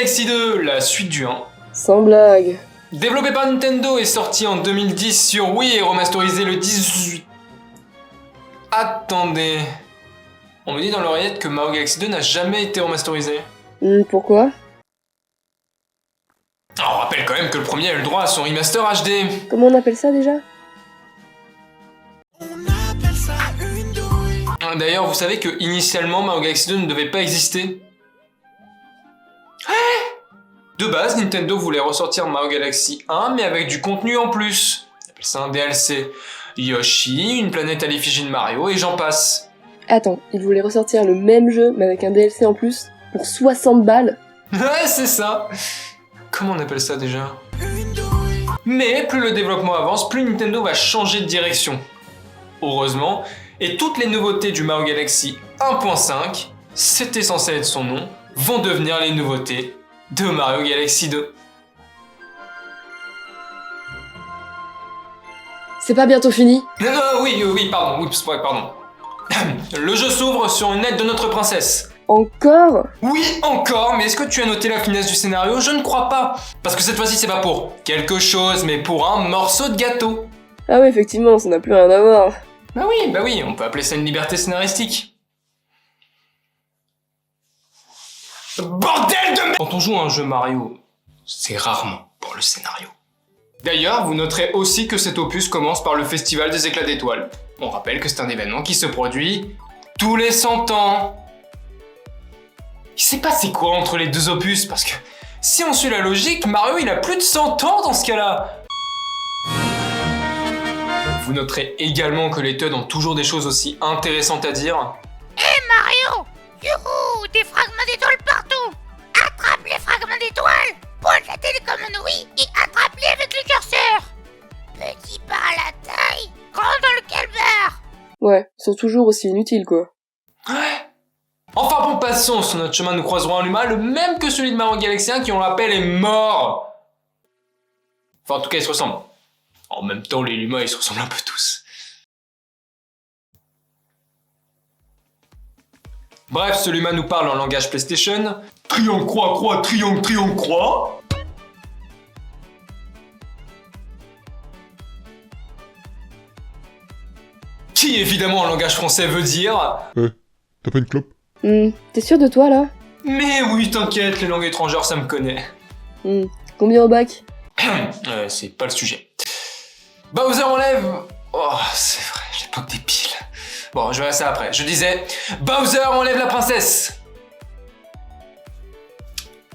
Galaxy 2, la suite du 1. Sans blague. Développé par Nintendo et sorti en 2010 sur Wii et remasterisé le 18... Attendez... On me dit dans l'oreillette que Mario Galaxy 2 n'a jamais été remasterisé. Pourquoi? On rappelle quand même que le premier a eu le droit à son remaster HD. Comment on appelle ça déjà? D'ailleurs, vous savez que initialement Mario Galaxy 2 ne devait pas exister. De base, Nintendo voulait ressortir Mario Galaxy 1, mais avec du contenu en plus. On appelle ça un DLC. Yoshi, une planète à l'effigie de Mario, et j'en passe. Attends, ils voulaient ressortir le même jeu, mais avec un DLC en plus, pour 60 balles? Ouais, c'est ça. Comment on appelle ça déjà? Mais plus le développement avance, plus Nintendo va changer de direction. Heureusement, et toutes les nouveautés du Mario Galaxy 1.5, c'était censé être son nom, vont devenir les nouveautés de Mario Galaxy 2. C'est pas bientôt fini? Oui, pardon. Le jeu s'ouvre sur une lettre de notre princesse. Encore? Oui, encore, mais est-ce que tu as noté la finesse du scénario? Je ne crois pas. Parce que cette fois-ci, c'est pas pour quelque chose, mais pour un morceau de gâteau. Ah oui, effectivement, ça n'a plus rien à voir. Bah oui, on peut appeler ça une liberté scénaristique. Bordel de merde! Quand on joue à un jeu Mario, c'est rarement pour le scénario. D'ailleurs, vous noterez aussi que cet opus commence par le Festival des Éclats d'Étoiles. On rappelle que c'est un événement qui se produit tous les 100 ans. Il s'est passé quoi entre les deux opus? Parce que si on suit la logique, Mario il a plus de 100 ans dans ce cas-là. Vous noterez également que les Toads ont toujours des choses aussi intéressantes à dire. Mario! Youhou! Des fragments d'étoiles partout! Attrape les fragments d'étoiles! Pointe la télécommande Wii et attrape-les avec le curseur! Petit pas à la taille, grand dans le calvaire! Ouais, ils sont toujours aussi inutiles, quoi. Ouais. Enfin bon, passons. Sur notre chemin, nous croiserons un Luma, le même que celui de Mario Galaxy 1 qui, on le rappelle, est mort. Enfin, en tout cas, ils se ressemblent. En même temps, les Luma, ils se ressemblent un peu tous. Bref, ce Luma nous parle en langage PlayStation. Triangle, croix, croix, triangle, triangle, croix. Qui, évidemment, en langage français veut dire... T'as pas une clope? T'es sûr de toi, là? Mais oui, t'inquiète, les langues étrangères, ça me connaît. Combien au bac? C'est pas le sujet. Bowser enlève... Oh, c'est vrai, l'époque des piles. Bon, je verrai ça après. Je disais, Bowser enlève la princesse.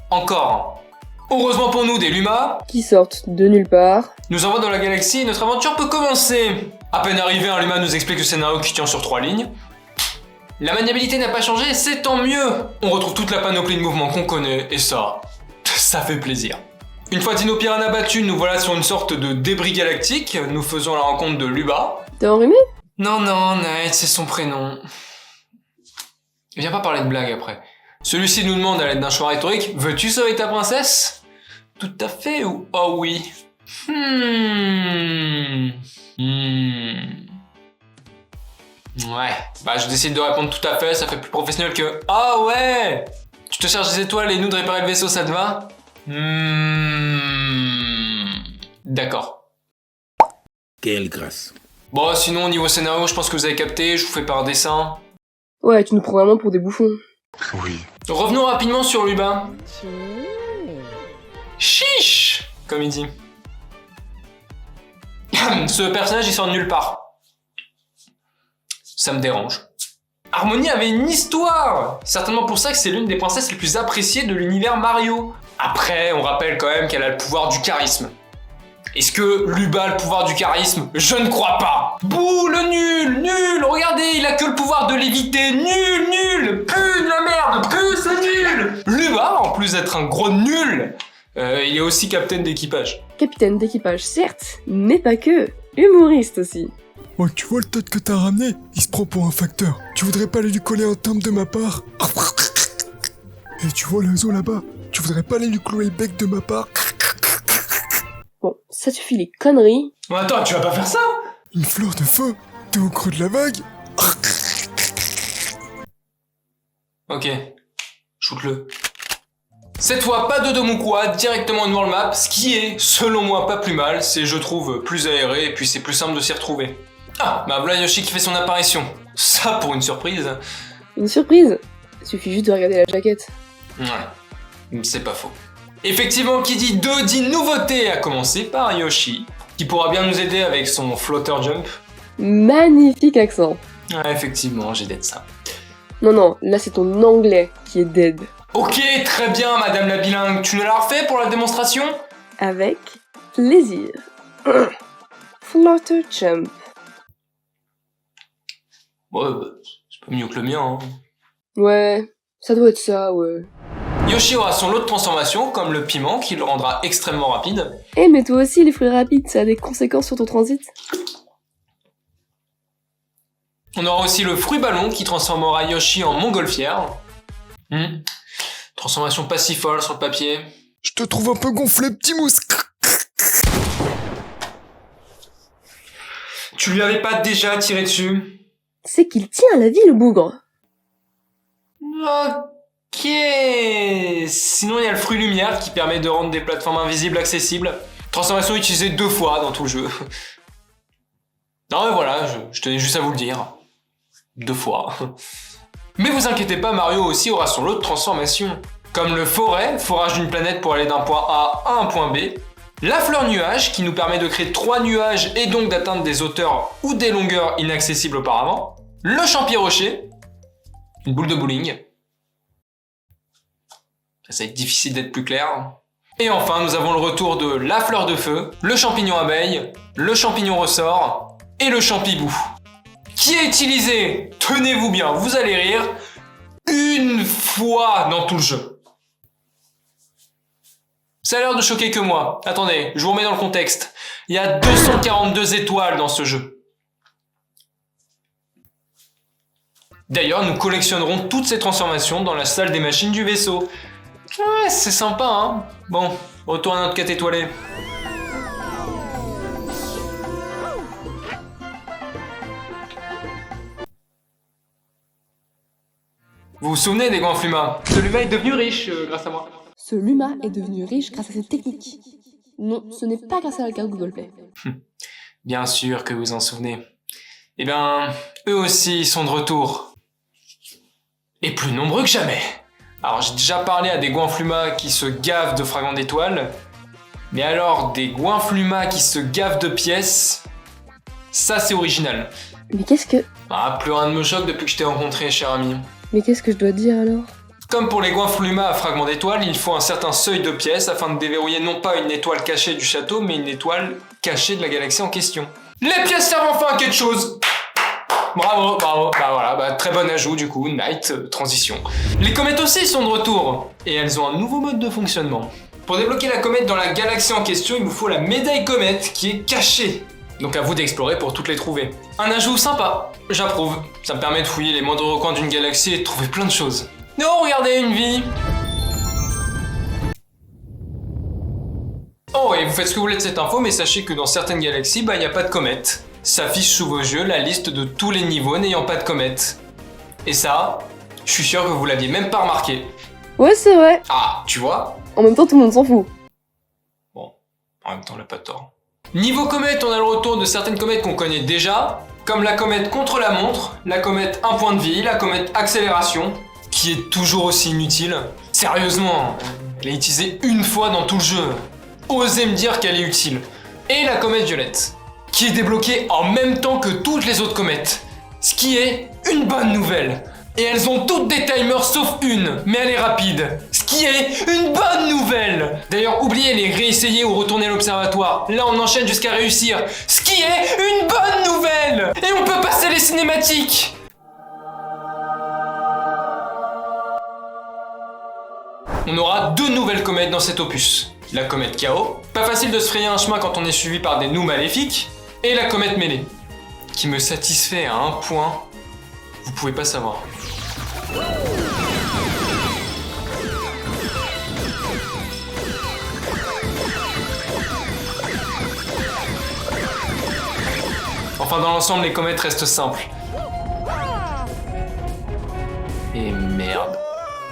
Encore. Heureusement pour nous, des Luma Qui sortent de nulle part. nous envoient dans la galaxie et notre aventure peut commencer. À peine arrivé, un Luma nous explique le scénario qui tient sur 3 lignes. La maniabilité n'a pas changé, c'est tant mieux. On retrouve toute la panoplie de mouvements qu'on connaît, et ça fait plaisir. Une fois Dino Piranha battu, nous voilà sur une sorte de débris galactique. Nous faisons la rencontre de Luba. T'es enrhumé? Non, Night, c'est son prénom. Viens pas parler de blague après. Celui-ci nous demande à l'aide d'un choix rhétorique, veux-tu sauver ta princesse? Tout à fait ou oh oui? Ouais, bah je décide de répondre tout à fait, ça fait plus professionnel que ah ouais! Tu te cherches des étoiles et nous de réparer le vaisseau, ça te va? D'accord. Quelle grâce. Bon, sinon, niveau scénario, je pense que vous avez capté, je vous fais par dessin. Ouais, tu nous prends vraiment pour des bouffons. Oui. Revenons rapidement sur Lubin. Chiche, comme il dit. Ce personnage, il sort de nulle part. Ça me dérange. Harmonie avait une histoire. Certainement pour ça que c'est l'une des princesses les plus appréciées de l'univers Mario. Après, on rappelle quand même qu'elle a le pouvoir du charisme. Est-ce que Luba a le pouvoir du charisme? Je ne crois pas. Bouh, le nul. Regardez, il a que le pouvoir de l'éviter. Nul. Plus de la merde, plus c'est nul. Luba, en plus d'être un gros nul, il est aussi capitaine d'équipage. Capitaine d'équipage, certes, mais pas que. Humoriste aussi. Oh, tu vois le Toad que t'as ramené? Il se prend pour un facteur. Tu voudrais pas aller lui coller un timbre de ma part? Et tu vois l'oiseau là-bas? Tu voudrais pas aller lui clouer le bec de ma part? Bon, ça suffit les conneries. Oh, attends, tu vas pas faire ça? Une fleur de feu? T'es au creux de la vague? Ok, shoot-le. Cette fois, pas de Domukwa, directement une world map, ce qui est, selon moi, pas plus mal. C'est, je trouve, plus aéré et puis c'est plus simple de s'y retrouver. Ah, bah voilà Yoshi qui fait son apparition. Ça pour une surprise. Une surprise. Il suffit juste de regarder la jaquette. Ouais, c'est pas faux. Effectivement, qui dit 2 dit nouveauté, à commencer par Yoshi, qui pourra bien nous aider avec son floater jump. Magnifique accent. Ouais, effectivement, j'ai d'être ça. Non, là c'est ton anglais qui est dead. Ok, très bien, madame la bilingue. Tu nous l'as refait pour la démonstration? Avec plaisir. Flutter jump. Ouais, bah, c'est pas mieux que le mien, hein. Ouais, ça doit être ça, ouais. Yoshi aura son lot de transformations, comme le piment, qui le rendra extrêmement rapide. Eh, mais toi aussi, les fruits rapides, ça a des conséquences sur ton transit. On aura aussi le fruit ballon, qui transformera Yoshi en montgolfière. Transformation pas si folle sur le papier. Je te trouve un peu gonflé, petit mousse. Tu lui avais pas déjà tiré dessus? C'est qu'il tient à la vie, le bougre. Ok. Sinon, il y a le fruit lumière qui permet de rendre des plateformes invisibles accessibles. Transformation utilisée 2 fois dans tout le jeu. Non mais voilà, je tenais juste à vous le dire. 2 fois. Mais vous inquiétez pas, Mario aussi aura son lot de transformations. Comme le forage d'une planète pour aller d'un point A à un point B. La fleur nuage, qui nous permet de créer 3 nuages et donc d'atteindre des hauteurs ou des longueurs inaccessibles auparavant. Le champi rocher. Une boule de bowling. Ça va être difficile d'être plus clair. Et enfin, nous avons le retour de la fleur de feu, le champignon abeille, le champignon ressort et le champibou. Qui est utilisé, tenez-vous bien, vous allez rire, une fois dans tout le jeu. Ça a l'air de choquer que moi. Attendez, je vous remets dans le contexte. Il y a 242 étoiles dans ce jeu. D'ailleurs, nous collectionnerons toutes ces transformations dans la salle des machines du vaisseau. Ouais, c'est sympa, hein. Bon, retour à notre quête étoilée. Vous vous souvenez des Goinfluma? Celui-là est devenu riche grâce à moi. Ce Luma est devenu riche grâce à cette technique. Non, ce n'est pas grâce à la carte Google Play. Bien sûr que vous vous en souvenez. Eh bien, eux aussi sont de retour. Et plus nombreux que jamais. Alors j'ai déjà parlé à des Goinfluma qui se gavent de fragments d'étoiles. Mais alors, des Goinfluma qui se gavent de pièces, ça c'est original. Mais qu'est-ce que... Ah, plus rien ne me choque depuis que je t'ai rencontré, cher ami. Mais qu'est-ce que je dois dire alors? Comme pour les Goinfluma à fragments d'étoiles, il faut un certain seuil de pièces afin de déverrouiller non pas une étoile cachée du château, mais une étoile cachée de la galaxie en question. Les pièces servent enfin à quelque chose! Bravo. Bah voilà, très bon ajout du coup, Night, transition. Les comètes aussi sont de retour, et elles ont un nouveau mode de fonctionnement. Pour débloquer la comète dans la galaxie en question, il vous faut la médaille comète qui est cachée. Donc à vous d'explorer pour toutes les trouver. Un ajout sympa, j'approuve. Ça me permet de fouiller les moindres recoins d'une galaxie et de trouver plein de choses. Oh, regardez, une vie! Oh, et vous faites ce que vous voulez de cette info, mais sachez que dans certaines galaxies, il n'y a pas de comète. S'affiche sous vos yeux la liste de tous les niveaux n'ayant pas de comète. Et ça, je suis sûr que vous l'aviez même pas remarqué. Ouais, c'est vrai. Ah, tu vois? En même temps, tout le monde s'en fout. Bon, en même temps, on n'a pas tort. Niveau comète, on a le retour de certaines comètes qu'on connaît déjà, comme la comète contre la montre, la comète 1 point de vie, la comète accélération, qui est toujours aussi inutile. Sérieusement, elle est utilisée une fois dans tout le jeu. Osez me dire qu'elle est utile. Et la comète violette, qui est débloquée en même temps que toutes les autres comètes. Ce qui est une bonne nouvelle. Et elles ont toutes des timers sauf une, mais elle est rapide. Ce qui est une bonne nouvelle. D'ailleurs, oubliez les réessayer ou retourner à l'observatoire. Là, on enchaîne jusqu'à réussir. Ce qui est une bonne nouvelle. Et on peut passer les cinématiques. On aura 2 nouvelles comètes dans cet opus. La comète Chaos, pas facile de se frayer un chemin quand on est suivi par des nous maléfiques, et la comète Mêlée, qui me satisfait à un point, vous pouvez pas savoir. Enfin, dans l'ensemble, les comètes restent simples. Et merde.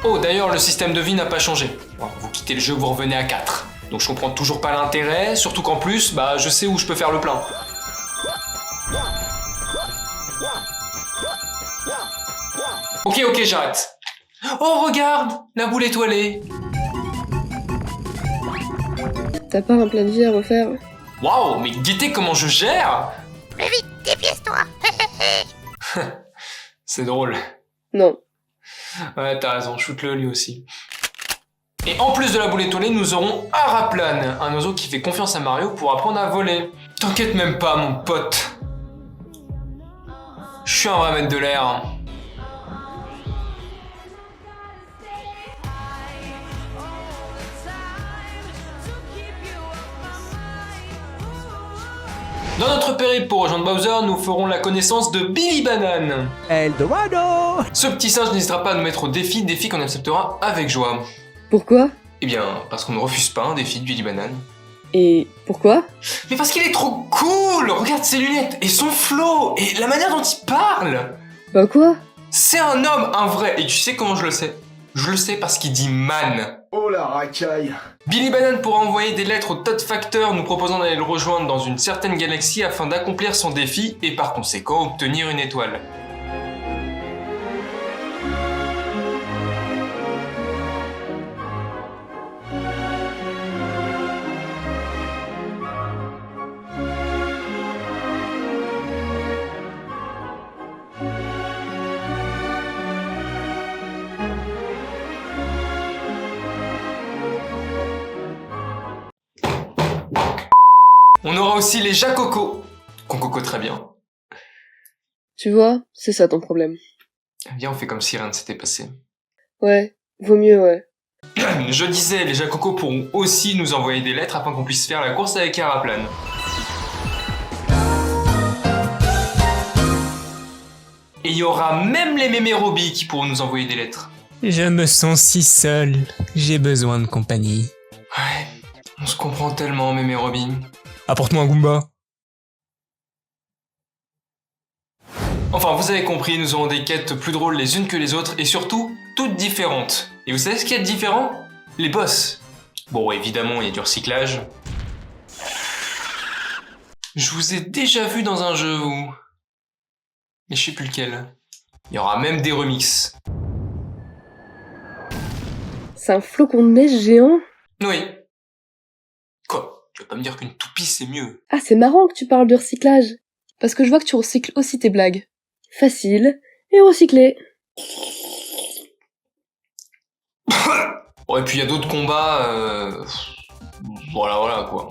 Oh, d'ailleurs, le système de vie n'a pas changé. Bon, vous quittez le jeu, vous revenez à 4. Donc je comprends toujours pas l'intérêt, surtout qu'en plus, bah je sais où je peux faire le plein. Ok, j'arrête. Oh, regarde, la boule étoilée. T'as pas un plein de vie à refaire? Waouh, mais guettez comment je gère. Plus vite, dépièce-toi. C'est drôle. Non. Ouais, t'as raison, shoot-le lui aussi. Et en plus de la boule étoilée, nous aurons Araplane, un oiseau qui fait confiance à Mario pour apprendre à voler. T'inquiète même pas, mon pote. Je suis un vrai maître de l'air. Dans notre périple pour rejoindre Bowser, nous ferons la connaissance de Billy Banane. Eldorado! Ce petit singe n'hésitera pas à nous mettre au défi qu'on acceptera avec joie. Pourquoi? Eh bien, parce qu'on ne refuse pas un défi de Billy Banane. Et pourquoi? Mais parce qu'il est trop cool! Regarde ses lunettes et son flow et la manière dont il parle! Bah quoi? C'est un homme, un vrai, et tu sais comment je le sais? Je le sais parce qu'il dit man. Oh la racaille! Billy Banane pourra envoyer des lettres au Todd Factor nous proposant d'aller le rejoindre dans une certaine galaxie afin d'accomplir son défi et par conséquent obtenir une étoile. On aura aussi les Jacoco, qu'on coco très bien. Tu vois, c'est ça ton problème. Viens, on fait comme si rien ne s'était passé. Ouais, vaut mieux, ouais. Je disais, les Jacoco pourront aussi nous envoyer des lettres afin qu'on puisse faire la course avec Araplane. Et il y aura même les Mémérobi qui pourront nous envoyer des lettres. Je me sens si seul. J'ai besoin de compagnie. Ouais, on se comprend tellement, Mémérobi. Apporte-moi un Goomba. Enfin, vous avez compris, nous aurons des quêtes plus drôles les unes que les autres et surtout, toutes différentes. Et vous savez ce qu'il y a de différent? Les boss. Bon, évidemment, il y a du recyclage. Je vous ai déjà vu dans un jeu, vous. Mais je sais plus lequel. Il y aura même des remixes. C'est un flocon de neige géant? Oui. Quoi? Tu vas pas me dire qu'une toupie c'est mieux? Ah, c'est marrant que tu parles de recyclage. Parce que je vois que tu recycles aussi tes blagues. Facile et recyclé. Bon, et puis il y a d'autres combats, voilà quoi.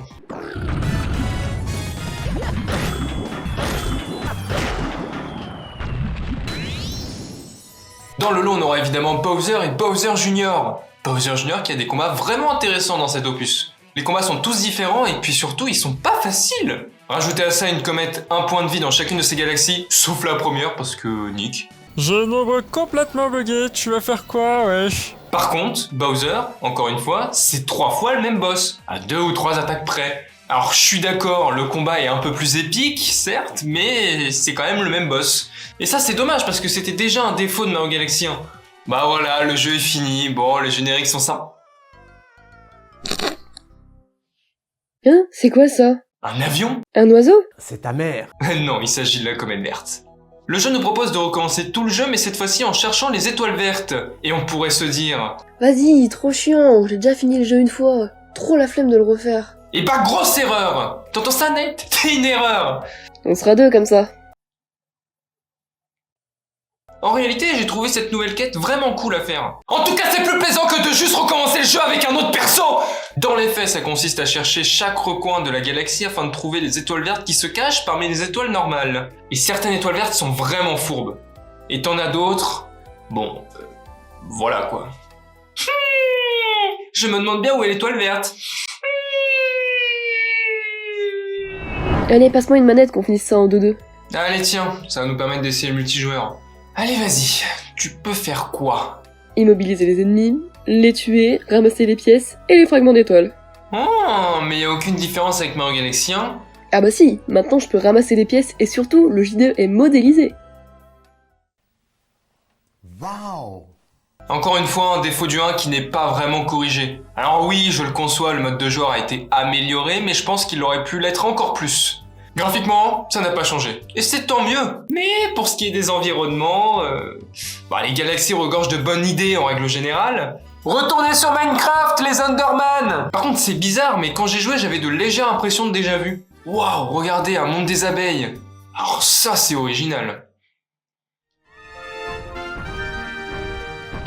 Dans le lot, on aura évidemment Bowser et Bowser Jr. Bowser Jr. qui a des combats vraiment intéressants dans cet opus. Les combats sont tous différents et puis surtout, ils sont pas faciles. Rajoutez à ça une comète, un point de vie dans chacune de ces galaxies, sauf la première parce que nick. J'ai une ombre complètement buggée, tu vas faire quoi, wesh? Par contre, Bowser, encore une fois, c'est 3 fois le même boss, à 2 ou 3 attaques près. Alors je suis d'accord, le combat est un peu plus épique, certes, mais c'est quand même le même boss. Et ça c'est dommage parce que c'était déjà un défaut de Mario Galaxy 1. Bah voilà, le jeu est fini, bon, les génériques sont sympas. Hein? C'est quoi ça? Un avion? Un oiseau? C'est ta mère. Non, il s'agit de la comète verte. Le jeu nous propose de recommencer tout le jeu, mais cette fois-ci en cherchant les étoiles vertes. Et on pourrait se dire... Vas-y, trop chiant, j'ai déjà fini le jeu une fois. Trop la flemme de le refaire. Et bah grosse erreur! T'entends ça, Nate? C'est une erreur! On sera deux comme ça. En réalité, j'ai trouvé cette nouvelle quête vraiment cool à faire. En tout cas, c'est plus plaisant que de juste recommencer le jeu avec un autre perso! Dans les faits, ça consiste à chercher chaque recoin de la galaxie afin de trouver les étoiles vertes qui se cachent parmi les étoiles normales. Et certaines étoiles vertes sont vraiment fourbes. Et t'en as d'autres... Bon... voilà quoi. Je me demande bien où est l'étoile verte. Allez, passe-moi une manette qu'on finisse ça en 2-2. Allez tiens, ça va nous permettre d'essayer le multijoueur. Allez vas-y, tu peux faire quoi? Immobiliser les ennemis, les tuer, ramasser les pièces et les fragments d'étoiles. Oh, mais y a aucune différence avec Mario Galaxy 1. Ah bah si, maintenant je peux ramasser les pièces et surtout, le J2 est modélisé. Wow! Encore une fois, un défaut du 1 qui n'est pas vraiment corrigé. Alors oui, je le conçois, le mode de joueur a été amélioré, mais je pense qu'il aurait pu l'être encore plus. Graphiquement, ça n'a pas changé. Et c'est tant mieux. Mais pour ce qui est des environnements, les galaxies regorgent de bonnes idées en règle générale. Retournez sur Minecraft, les Underman! Par contre, c'est bizarre, mais quand j'ai joué, j'avais de légères impressions de déjà-vu. Waouh, regardez, un monde des abeilles. Alors ça, c'est original.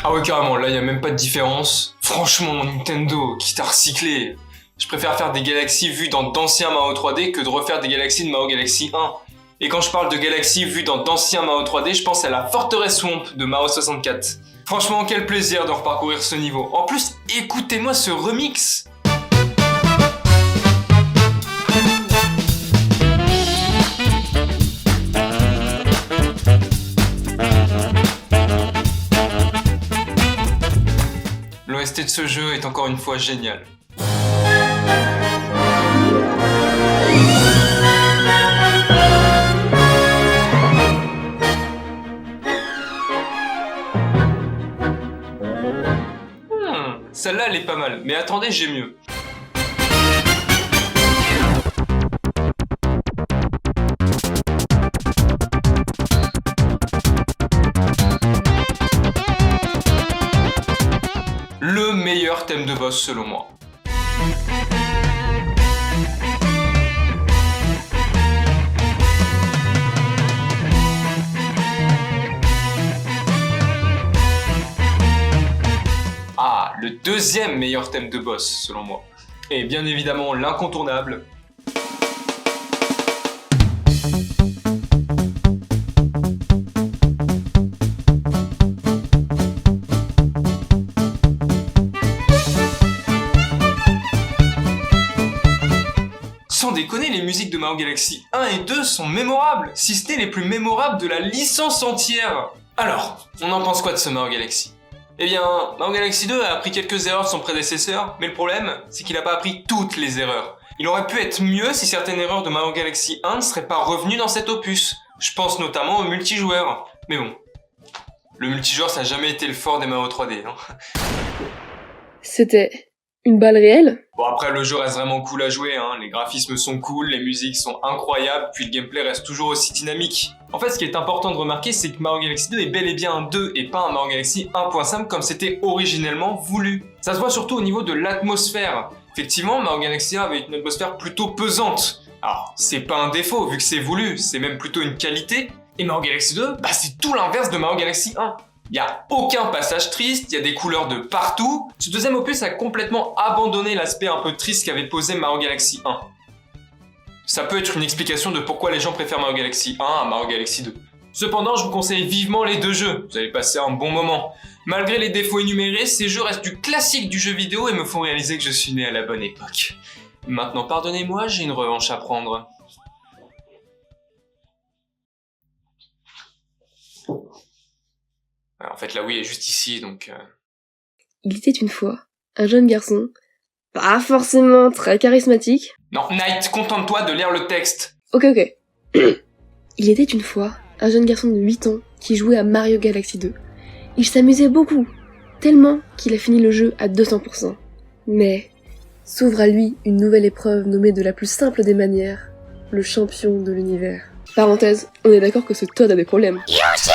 Ah ouais, carrément, là, il n'y a même pas de différence. Franchement, Nintendo, quitte à recycler. Je préfère faire des galaxies vues dans d'anciens Mario 3D que de refaire des galaxies de Mario Galaxy 1. Et quand je parle de galaxies vues dans d'anciens Mario 3D, je pense à la forteresse Swamp de Mario 64. Franchement, quel plaisir de reparcourir ce niveau. En plus, écoutez-moi ce remix. L'OST de ce jeu est encore une fois génial. Celle-là, elle est pas mal, mais attendez, j'ai mieux. Le meilleur thème de boss selon moi. Ah, le deuxième meilleur thème de boss selon moi. Et bien évidemment l'incontournable. Sans déconner, les musiques de Mario Galaxy 1 et 2 sont mémorables, si ce n'est les plus mémorables de la licence entière. Alors, on en pense quoi de ce Mario Galaxy ? Eh bien, Mario Galaxy 2 a appris quelques erreurs de son prédécesseur, mais le problème, c'est qu'il n'a pas appris toutes les erreurs. Il aurait pu être mieux si certaines erreurs de Mario Galaxy 1 ne seraient pas revenues dans cet opus. Je pense notamment au multijoueur. Mais bon, le multijoueur ça n'a jamais été le fort des Mario 3D, non ? C'était une balle réelle? Bon après le jeu reste vraiment cool à jouer, hein. Les graphismes sont cool, les musiques sont incroyables, puis le gameplay reste toujours aussi dynamique. En fait ce qui est important de remarquer c'est que Mario Galaxy 2 est bel et bien un 2 et pas un Mario Galaxy 1.5 comme c'était originellement voulu. Ça se voit surtout au niveau de l'atmosphère. Effectivement Mario Galaxy 1 avait une atmosphère plutôt pesante. Alors c'est pas un défaut vu que c'est voulu, c'est même plutôt une qualité. Et Mario Galaxy 2, c'est tout l'inverse de Mario Galaxy 1. Il n'y a aucun passage triste, il y a des couleurs de partout. Ce deuxième opus a complètement abandonné l'aspect un peu triste qu'avait posé Mario Galaxy 1. Ça peut être une explication de pourquoi les gens préfèrent Mario Galaxy 1 à Mario Galaxy 2. Cependant, je vous conseille vivement les deux jeux, vous allez passer un bon moment. Malgré les défauts énumérés, ces jeux restent du classique du jeu vidéo et me font réaliser que je suis né à la bonne époque. Maintenant, pardonnez-moi, j'ai une revanche à prendre. En fait, la Wii est juste ici, donc... Il était une fois un jeune garçon, pas forcément très charismatique. Non, Knight, contente-toi de lire le texte. Ok. Il était une fois un jeune garçon de 8 ans qui jouait à Mario Galaxy 2. Il s'amusait beaucoup, tellement qu'il a fini le jeu à 200%. Mais s'ouvre à lui une nouvelle épreuve nommée de la plus simple des manières, le champion de l'univers. Parenthèse, on est d'accord que ce Toad a des problèmes. Yoshi!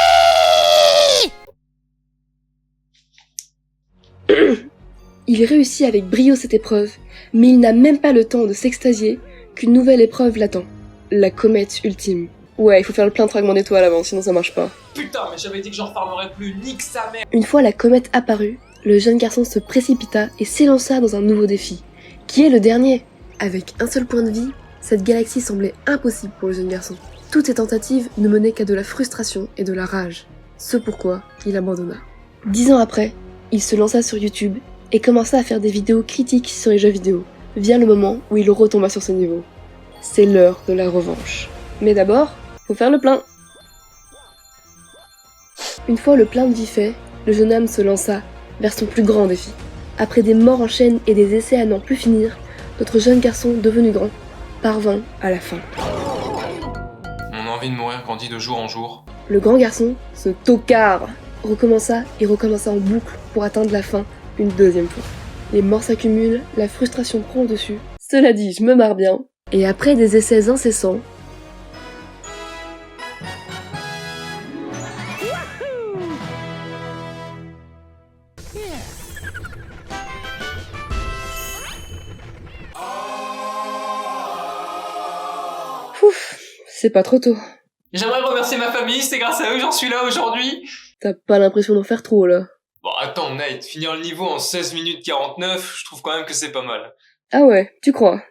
Il réussit avec brio cette épreuve, mais il n'a même pas le temps de s'extasier qu'une nouvelle épreuve l'attend. La comète ultime. Ouais, il faut faire le plein de fragments d'étoiles avant, sinon ça marche pas. Putain, mais j'avais dit que j'en refarmerais plus, nique sa mère. Une fois la comète apparue, le jeune garçon se précipita et s'élança dans un nouveau défi, qui est le dernier. Avec un seul point de vie, cette galaxie semblait impossible pour le jeune garçon. Toutes ses tentatives ne menaient qu'à de la frustration et de la rage. Ce pourquoi il abandonna. 10 ans après, il se lança sur YouTube et commença à faire des vidéos critiques sur les jeux vidéo, via le moment où il retomba sur ce niveau. C'est l'heure de la revanche. Mais d'abord, faut faire le plein. Une fois le plein de vie fait, le jeune homme se lança vers son plus grand défi. Après des morts en chaîne et des essais à n'en plus finir, notre jeune garçon, devenu grand, parvint à la fin. Mon envie de mourir grandit de jour en jour. Le grand garçon, ce tocard, recommença et recommença en boucle pour atteindre la fin une deuxième fois. Les morts s'accumulent, la frustration prend le dessus. Cela dit, je me marre bien. Et après des essais incessants, ouf, c'est pas trop tôt. J'aimerais remercier ma famille, c'est grâce à eux que j'en suis là aujourd'hui. T'as pas l'impression d'en faire trop là? Bon, attends, Nate, finir le niveau en 16 minutes 49, je trouve quand même que c'est pas mal. Ah ouais, tu crois?